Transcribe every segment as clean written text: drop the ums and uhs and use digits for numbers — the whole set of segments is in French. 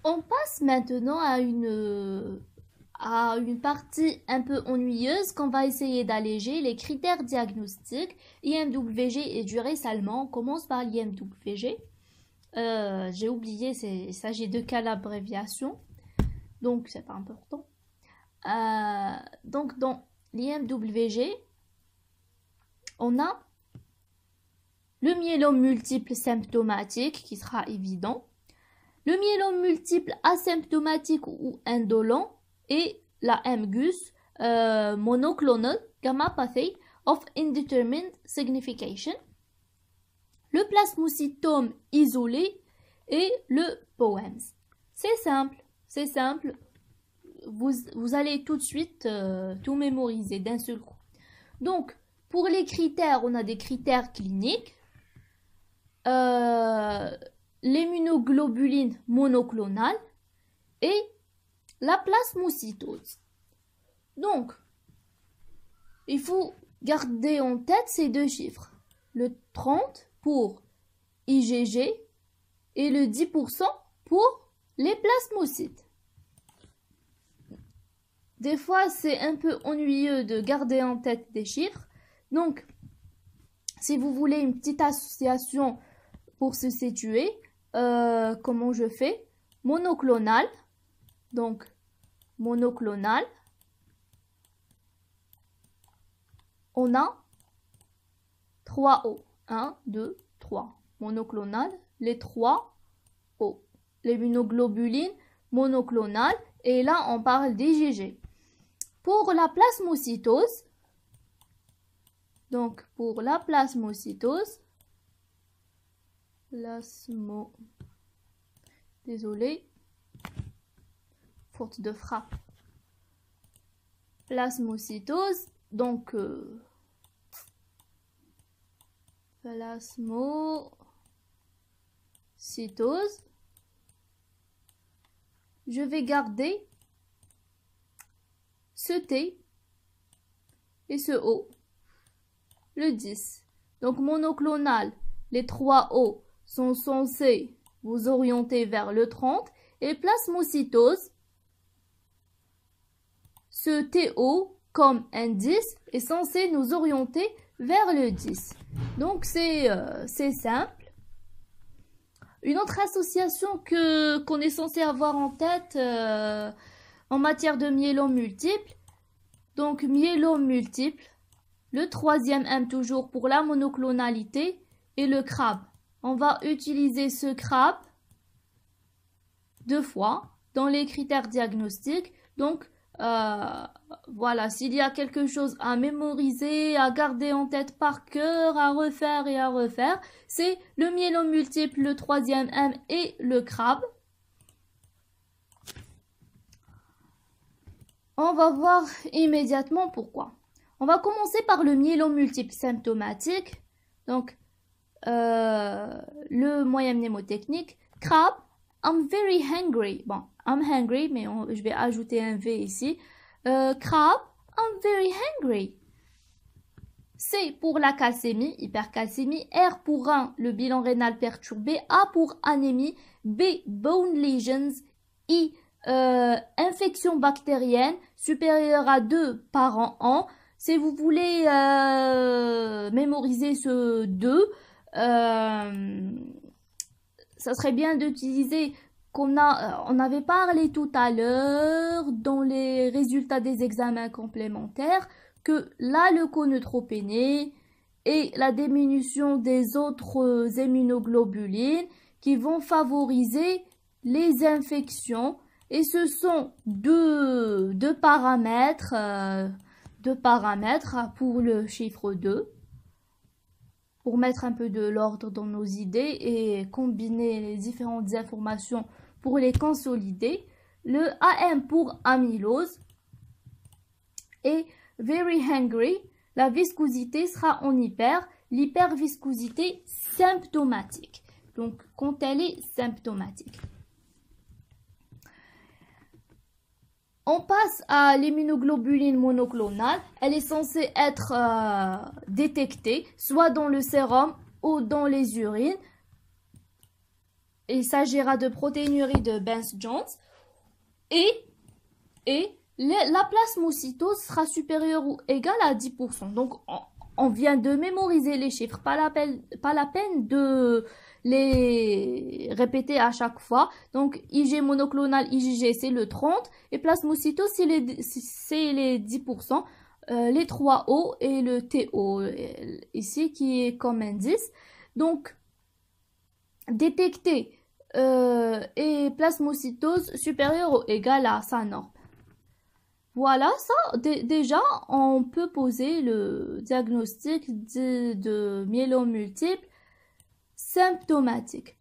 On passe maintenant à une partie un peu ennuyeuse qu'on va essayer d'alléger, les critères diagnostiques. IMWG est du récemment. On commence par l'IMWG. J'ai oublié, il s'agit de quelle abréviation, donc c'est pas important. Donc dans l'IMWG, on a le myélome multiple symptomatique qui sera évident, le myélome multiple asymptomatique ou indolent et la MGUS, monoclonal gammopathy of indeterminate signification, le plasmocytome isolé et le POEMS. C'est simple. Vous allez tout de suite tout mémoriser d'un seul coup. Donc, pour les critères, on a des critères cliniques. L'immunoglobuline monoclonale et la plasmocytose. Donc, il faut garder en tête ces deux chiffres. Le 30 pour IgG et le 10% pour les plasmocytes. Des fois, c'est un peu ennuyeux de garder en tête des chiffres. Donc, si vous voulez une petite association pour se situer, comment je fais? Monoclonal. Donc, monoclonal. On a 3 O. 1, 2, 3. Monoclonal, les 3 O. L'immunoglobulines monoclonale. Et là, on parle d'IgG. Pour la plasmocytose, donc pour la plasmocytose, désolé, faute de frappe. Plasmocytose, donc plasmocytose, je vais garder ce T et ce O, le 10. Donc monoclonal, les 3 O sont censés vous orienter vers le 30 et plasmocytose, ce TO comme un 10 est censé nous orienter vers le 10. Donc c'est simple. Une autre association qu'on est censé avoir en tête en matière de myélome multiple. Donc myélome multiple, le troisième M toujours pour la monoclonalité et le CRAB. On va utiliser ce CRAB 2 fois dans les critères diagnostiques. Donc voilà, s'il y a quelque chose à mémoriser, à garder en tête par cœur, à refaire et à refaire, c'est le myélome multiple, le troisième M et le CRAB. On va voir immédiatement pourquoi. On va commencer par le myélome multiple symptomatique. Donc, le moyen mnémotechnique. CRAB, I'm very hungry. Bon, I'm hungry, mais je vais ajouter un V ici. CRAB, I'm very hungry. C pour la calcémie, hypercalcémie. R pour rein, le bilan rénal perturbé. A pour anémie. B, bone lesions. I, infection bactérienne supérieure à 2 par an. Si vous voulez mémoriser ce 2, ça serait bien d'utiliser on avait parlé tout à l'heure dans les résultats des examens complémentaires que la leuconeutropénie et la diminution des autres immunoglobulines qui vont favoriser les infections. Et ce sont deux paramètres pour le chiffre 2, pour mettre un peu de l'ordre dans nos idées et combiner les différentes informations pour les consolider. Le AM pour amylose et very hungry, la viscosité sera en hyper, l'hyperviscosité symptomatique. Donc, quand elle est symptomatique. On passe à l'immunoglobuline monoclonale. Elle est censée être détectée soit dans le sérum ou dans les urines. il s'agira de protéinurie de Benz-Jones et la plasmocytose sera supérieure ou égale à 10%. Donc, on vient de mémoriser les chiffres, pas la peine de les répéter à chaque fois. Donc, IG monoclonal, IgG, c'est le 30, et plasmocytose, c'est les 10%, les 3O et le TO, ici, qui est comme indice. Donc, détecter et plasmocytose supérieure ou égale à sa norme. Voilà, ça, déjà, on peut poser le diagnostic de myélome multiple symptomatique.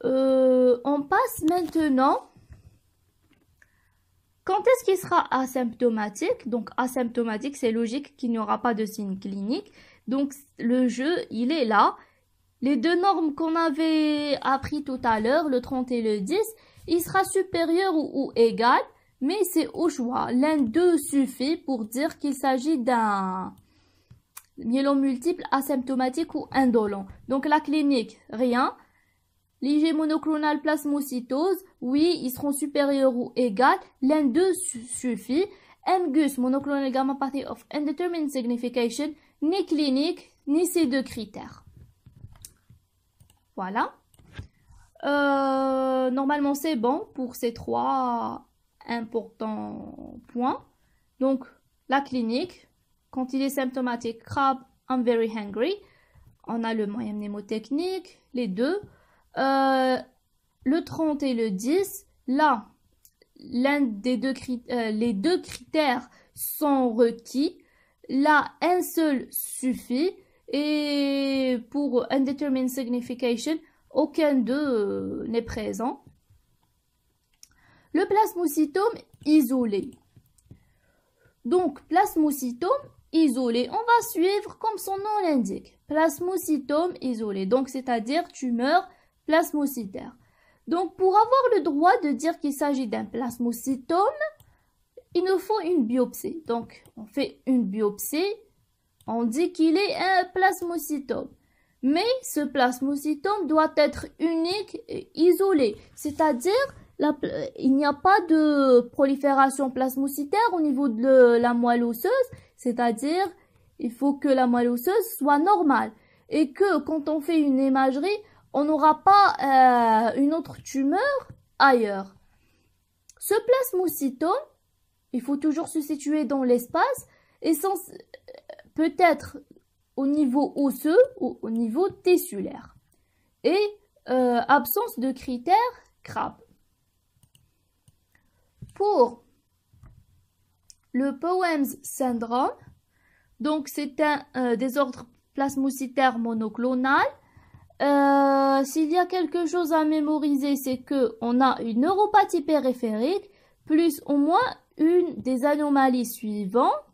On passe maintenant. Quand est-ce qu'il sera asymptomatique? Donc, asymptomatique, c'est logique qu'il n'y aura pas de signe clinique. Donc, le jeu, il est là. Les deux normes qu'on avait appris tout à l'heure, le 30 et le 10, il sera supérieur ou égal, mais c'est au choix. L'un d'eux suffit pour dire qu'il s'agit d'un myélome multiple asymptomatique ou indolent. Donc la clinique, rien. L'IG monoclonal plasmocytose, oui, ils seront supérieurs ou égales. L'un d'eux suffit. MGUS, monoclonal gammopathy of indeterminate signification, ni clinique, ni ces deux critères. Voilà. Normalement, c'est bon pour ces trois importants points. Donc, la clinique, quand il est symptomatique, crab, I'm very hungry. On a le moyen mnémotechnique, les deux. Le 30 et le 10, là, les deux critères sont requis. Là, un seul suffit. Et pour undetermined signification, aucun d'eux n'est présent. Le plasmocytome isolé. Donc, plasmocytome isolé, on va suivre comme son nom l'indique. Plasmocytome isolé, donc c'est-à-dire tumeur plasmocytaire. Donc, pour avoir le droit de dire qu'il s'agit d'un plasmocytome, il nous faut une biopsie. Donc, on fait une biopsie. On dit qu'il est un plasmocytome. Mais ce plasmocytome doit être unique et isolé. C'est-à-dire, il n'y a pas de prolifération plasmocytaire au niveau de la moelle osseuse. C'est-à-dire, il faut que la moelle osseuse soit normale. Et que quand on fait une imagerie, on n'aura pas une autre tumeur ailleurs. Ce plasmocytome, il faut toujours se situer dans l'espace et peut-être au niveau osseux ou au niveau tissulaire. Et absence de critères CRAB. Pour le Poems syndrome, donc c'est un désordre plasmocytaire monoclonal. S'il y a quelque chose à mémoriser, c'est que on a une neuropathie périphérique plus au moins une des anomalies suivantes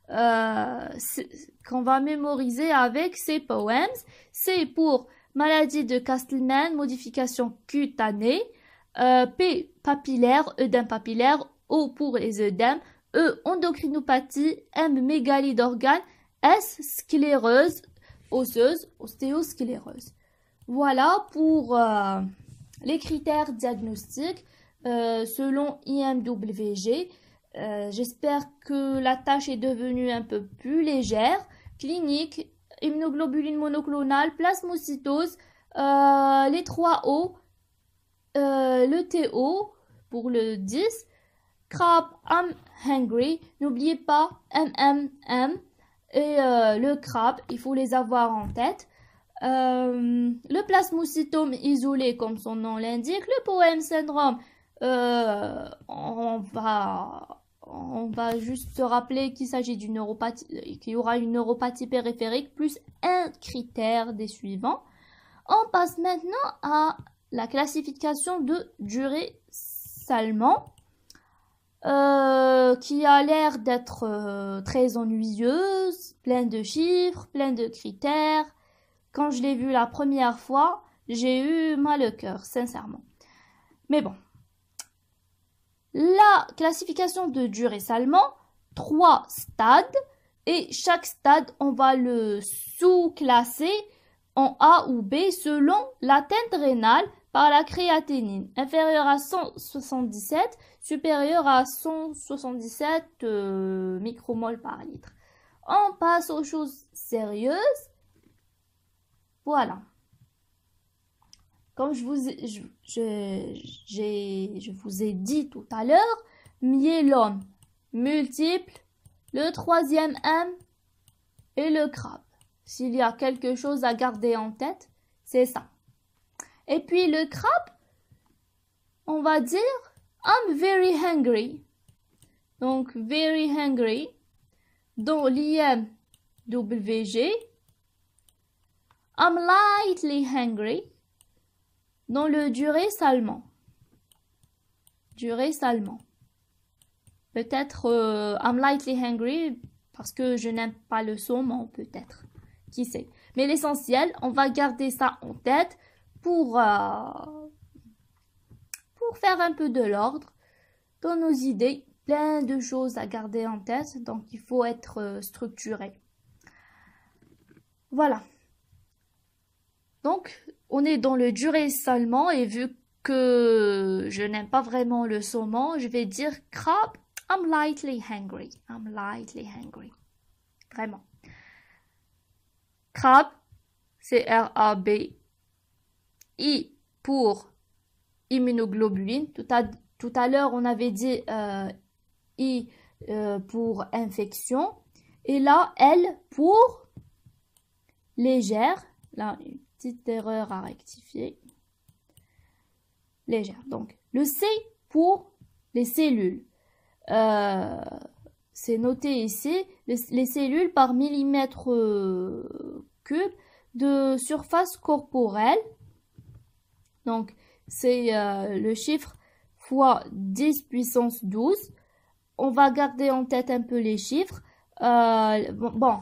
qu'on va mémoriser avec ces poèmes. C'est pour maladie de Castleman, modification cutanée, P papillaire, œdème papillaire, O pour les œdèmes, E endocrinopathie, M mégalie d'organes, S sclérose osseuse, ostéosclérose. Voilà pour les critères diagnostiques selon IMWG. J'espère que la tâche est devenue un peu plus légère. Clinique, immunoglobuline monoclonale, plasmocytose, les 3 O, le TO pour le 10, crab, I'm hungry, n'oubliez pas MMM et le crab, il faut les avoir en tête. Le plasmocytome isolé comme son nom l'indique, le Poems syndrome, on va juste se rappeler qu'il s'agit d'une neuropathie, qu'il y aura une neuropathie périphérique plus un critère des suivants. On passe maintenant à la classification de Duret-Salmon, qui a l'air d'être très ennuyeuse, plein de chiffres, plein de critères. Quand je l'ai vu la première fois, j'ai eu mal au cœur, sincèrement. Mais bon. La classification de Duret-Salmon, 3 stades, et chaque stade, on va le sous-classer en A ou B selon l'atteinte rénale par la créatinine, inférieure à 177, supérieure à 177 micromoles par litre. On passe aux choses sérieuses. Voilà. Comme je vous ai dit tout à l'heure, myélome multiple, le troisième M et le crabe. S'il y a quelque chose à garder en tête, c'est ça. Et puis le crabe, on va dire I'm very hungry. Donc very hungry dans l'IMWG. I'm lightly hungry dans le durée salement. Durée salement. Peut-être I'm lightly hungry parce que je n'aime pas le saumon, peut-être. Qui sait. Mais l'essentiel, on va garder ça en tête pour faire un peu de l'ordre dans nos idées. Plein de choses à garder en tête, donc il faut être structuré. Voilà. Donc, on est dans le durée salement et vu que je n'aime pas vraiment le saumon, je vais dire crabe, I'm lightly hungry. I'm lightly hungry. Vraiment. Crabe, c'est R-A-B. I pour immunoglobuline. Tout à l'heure, on avait dit I pour infection. Et là, L pour légère. Là, une petite erreur à rectifier. Légère. Donc, le C pour les cellules. C'est noté ici. Les cellules par millimètre cube de surface corporelle. Donc, c'est le chiffre fois 10 puissance 12. On va garder en tête un peu les chiffres. Bon,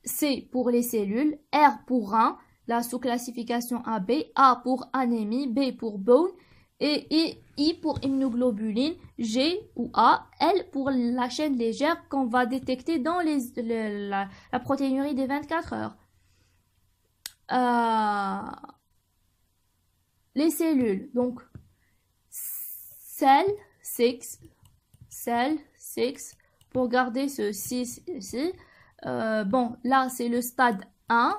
C pour les cellules, R pour rein, la sous-classification AB, A pour anémie, B pour bone, et I pour immunoglobuline, G ou A, L pour la chaîne légère qu'on va détecter dans la protéinurie des 24 heures. Les cellules, donc cell 6, pour garder ce 6 ici. Bon, là c'est le stade 1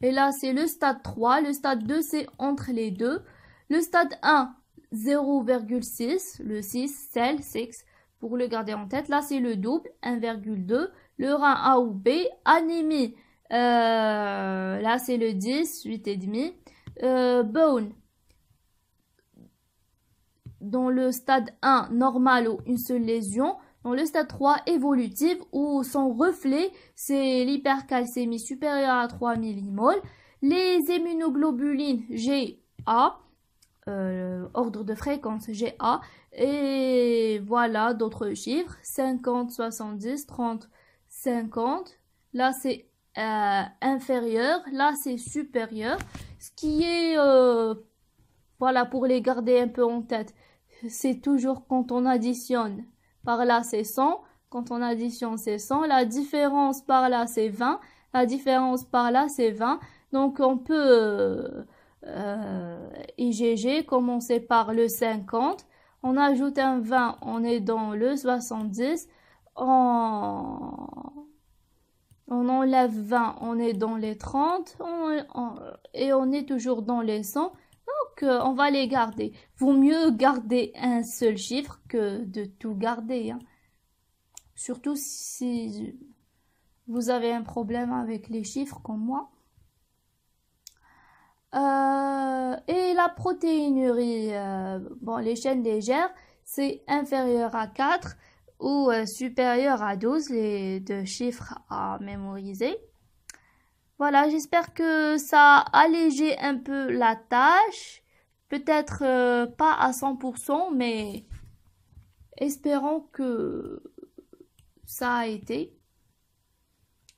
et là c'est le stade 3. Le stade 2 c'est entre les deux. Le stade 1 0,6, le 6 cell 6 pour le garder en tête. Là c'est le double 1,2. Le rein A ou B, anémie. Là c'est le 10, 8,5. Bone, dans le stade 1 normal ou une seule lésion. Dans le stade 3 évolutive où son reflet c'est l'hypercalcémie supérieure à 3 millimoles. Les immunoglobulines GA, ordre de fréquence GA, et voilà d'autres chiffres 50, 70, 30, 50. Là c'est inférieur, là c'est supérieur. Ce qui est, voilà, pour les garder un peu en tête, c'est toujours quand on additionne. Par là, c'est 100. Quand on additionne, c'est 100. La différence par là, c'est 20. La différence par là, c'est 20. Donc, on peut, IgG, commencer par le 50. On ajoute un 20, on est dans le 70. On enlève 20, on est dans les 30. Et on est toujours dans les 100. Donc, on va les garder. Vaut mieux garder un seul chiffre que de tout garder. Hein. Surtout si vous avez un problème avec les chiffres comme moi. Et la protéinurie, bon, les chaînes légères, c'est inférieur à 4 ou supérieur à 12, les deux chiffres à mémoriser. Voilà, j'espère que ça a allégé un peu la tâche. Peut-être pas à 100%, mais espérons que ça a été.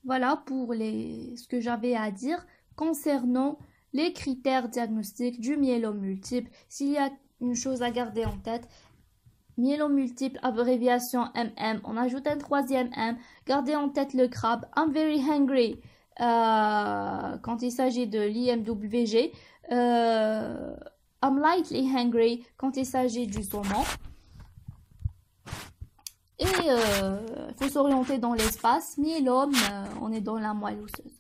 Voilà pour ce que j'avais à dire concernant les critères diagnostiques du myélome multiple. S'il y a une chose à garder en tête, myélome multiple, abréviation MM, on ajoute un troisième M. Gardez en tête le crabe, I'm very hungry. quand il s'agit de l'IMWG. I'm lightly hungry quand il s'agit du saumon. Et il faut s'orienter dans l'espace. Myélome, on est dans la moelle osseuse.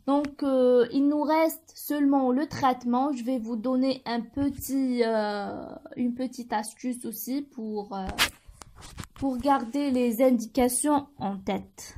Donc, il nous reste seulement le traitement. Je vais vous donner une petite astuce aussi pour garder les indications en tête.